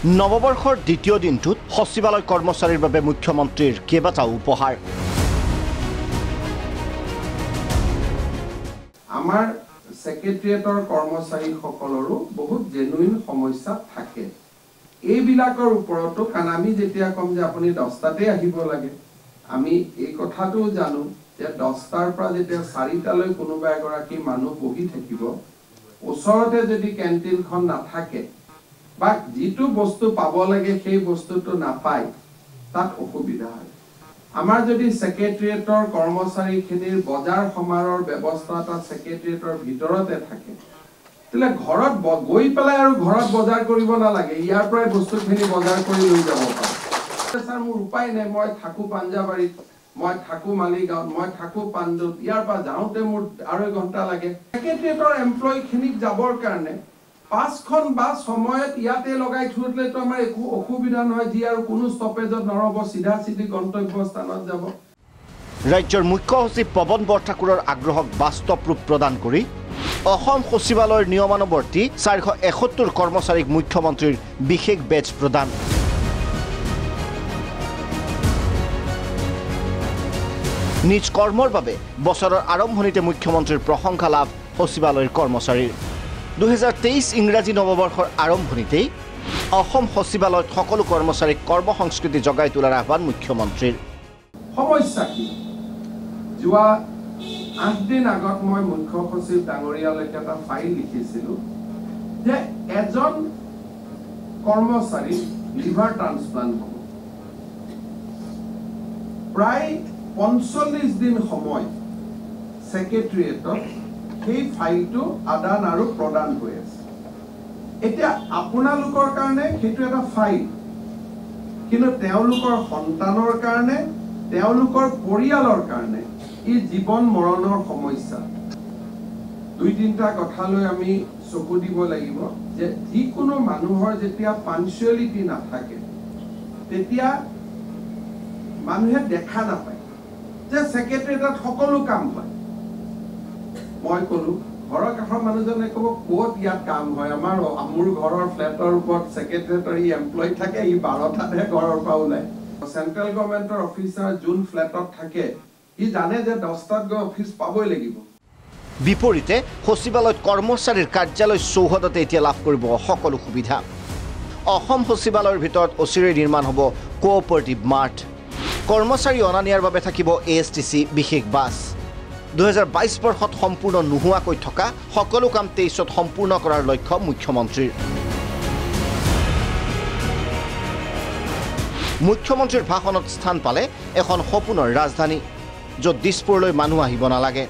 নৱবৰ্ষৰ দ্বিতীয় দিনটোত সচিবালয় কৰ্মচাৰীৰ বাবে মুখ্যমন্ত্ৰীৰ কেইবাটাও উপহাৰ। আমাৰ সেক্ৰেটাৰিয়েটৰ কৰ্মচাৰীসকলৰো বহুত জেনুইন সমস্যা থাকে। এইবিলাকৰ ওপৰতো কাৰণ আমি যেতিয়া কম যে আপুনি 10টাতে আহিব লাগে, আমি এই কথাটো জানো যে 10টাৰ পৰা যেতিয়া 4টালৈ কোনোবা এগৰাকী মানুহ বহি থাকিব, ওচৰতে যদি কেণ্টিনখন নাথাকে বা যিটো বস্তু পাব লাগে সেই বস্তুটো নাপায়, তাত অসুবিধা হয়। আমাৰ যদি সেক্ৰেটাৰিয়েটৰ কৰ্মচাৰীখিনিৰ বজাৰ সমাৰৰ ব্যৱস্থা এটা সেক্ৰেটাৰিয়েটৰ ভিতৰতে থাকে, তেলে ঘৰত গৈ পেলাই আৰু ঘৰত বজাৰ কৰিব নালাগে, ইয়াৰ পৰাই বস্তুখিনি বজাৰ কৰি লৈ যাব পাৰে। স্যাৰ মোৰ উপায় নাই, মই থাকো পাঞ্জাবাৰীত, মই থাকো মালিগাঁৱত, মই থাকো পাণ্ডুত, ইয়াৰ পৰা যাওঁতে মোৰ 2.5 ঘণ্টা লাগে। সেক্ৰেটাৰিয়েটৰ এমপ্লয়ীখিনিক যাবৰ কাৰণে 5খন বাছ সময়ত ইয়াতে লগাই থলেতো আমাৰ একো অসুবিধা নহয়, যি আৰু কোনো ষ্টপেজত নৰব, চিধা চিধি গন্তব্যস্থানত যাব। ৰাজ্যৰ মুখ্য সচিব পৱন বৰঠাকুৰৰ আগ্ৰহক বাস্তৱ ৰূপ প্ৰদান কৰি অসম সচিবালয়ৰ নিয়মানুৱৰ্তী 471 কৰ্মচাৰীক মুখ্যমন্ত্ৰীৰ বিশেষ বেজ প্ৰদান। নিজ কৰ্মৰ বাবে বছৰৰ আৰম্ভণিতে মুখ্যমন্ত্ৰীৰ প্ৰশংসা লাভ সচিবালয়ৰ কৰ্মচাৰীৰ। 2023 ইংৰাজী নৱবৰ্ষৰ আৰম্ভণিতেই অসম সচিবালয়ত সকলো কৰ্মচাৰীক কৰ্ম সংস্কৃতি জগাই তোলাৰ আহ্বান মুখ্যমন্ত্ৰীৰ। সমস্যা কি? যোৱা 8 দিন আগত মই মুখ্য সচিব ডাঙৰীয়ালৈকে এটা ফাইল লিখিছিলো যে এজন কৰ্মচাৰী লিভাৰ ট্ৰান্সপ্লান্ট হ'ব। প্ৰায় 45 দিন সময় সেক্ৰেটাৰিয়েটত সেই ফাইলটো আদান আৰু প্ৰদান হৈ আছে। এতিয়া আপোনালোকৰ কাৰণে সেইটো এটা ফাইল, কিন্তু তেওঁলোকৰ সন্তানৰ কাৰণে, তেওঁলোকৰ পৰিয়ালৰ কাৰণে ই জীৱন মৰণৰ সমস্যা। 2-3টা কথালৈ আমি চকু দিব লাগিব যে যিকোনো মানুহৰ যেতিয়া পাঞ্চুৱেলিটি নাথাকে, তেতিয়া মানুহে দেখা নাপায় যে সেক্ৰেটাৰিয়েটত সকলো কাম হয়। মই ক'লো ঘৰৰ কাষৰ মানুহজনে ক'ব ক'ত ইয়াত কাম হয়, মোৰ ঘৰৰ ফ্লেটৰ ওপৰত সেক্ৰেটাৰি এমপ্লয়ী থাকে, ই 12টাতহে ঘৰৰ পৰা ওলায়। চেন্ট্ৰেল গভৰ্ণমেণ্টৰ অফিচাৰ যোন ফ্লেটত থাকে, ই জানে যে 10টাত গৈ অফিচ পাবই লাগিব। বিপৰীতে সচিবালয়ত কৰ্মচাৰীৰ কাৰ্যালয় চৌহদতে এতিয়া লাভ কৰিব সকলো সুবিধা। অসম সচিবালয়ৰ ভিতৰত অচিৰেই নিৰ্মাণ হ'ব কোঅপাৰেটিভ মাৰ্ট। কৰ্মচাৰী অনা নিয়াৰ বাবে থাকিব ASTC বিশেষ বাছ। 2022 বৰ্ষত সম্পূৰ্ণ নোহোৱাকৈ থকা সকলো কাম 23ত সম্পূৰ্ণ কৰাৰ লক্ষ্য মুখ্যমন্ত্ৰীৰ। মুখ্যমন্ত্ৰীৰ ভাষণত স্থান পালে এখন সপোনৰ ৰাজধানী, য'ত দিছপুৰলৈ মানুহ আহিব নালাগে।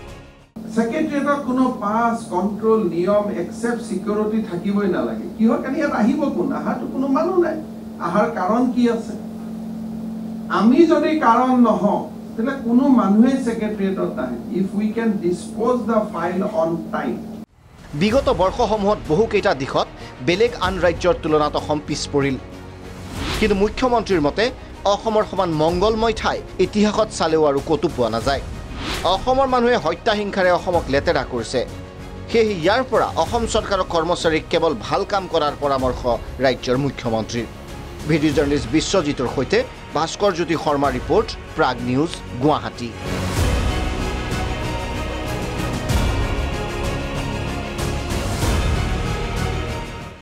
সেক্ৰেটাৰিয়েটত কোনো পাছ, কণ্ট্ৰল, নিয়ম, এক্সেপ্ট চিকিউৰিটি থাকিবই নালাগে। কিহৰ কাৰণে ইয়াত আহিব কোন? আহাৰটো কোনো মানুহ নাই। আহাৰ কাৰণ কি আছে? আমি যদি কাৰণ নহওঁ, তেলে কোনো মানুহে সেক্ৰেটাৰিয়েটত নাহে। If we can dispose the file on time. বিগত বৰ্ষসমূহত বহুকেইটা দিশত বেলেগ আন ৰাজ্যৰ তুলনাত অসম পিছ পৰিল, কিন্তু মুখ্যমন্ত্ৰীৰ মতে অসমৰ সমান মংগলময় ঠাই ইতিহাসত চালেও আৰু ক'তো পোৱা নাযায়। অসমৰ মানুহে হত্যা হিংসাৰে অসমক লেতেৰা কৰিছে, সেয়ে ইয়াৰ পৰা অসম চৰকাৰৰ কৰ্মচাৰীক কেৱল ভাল কাম কৰাৰ পৰামৰ্শ ৰাজ্যৰ মুখ্যমন্ত্ৰীৰ। ভিডিঅ' জাৰ্নেলিষ্ট বিশ্বজিতৰ সৈতে ভাস্কৰ জ্যোতি শৰ্মা ৰিপৰ্ট, প্ৰাগ নিউজ, গুৱাহাটী।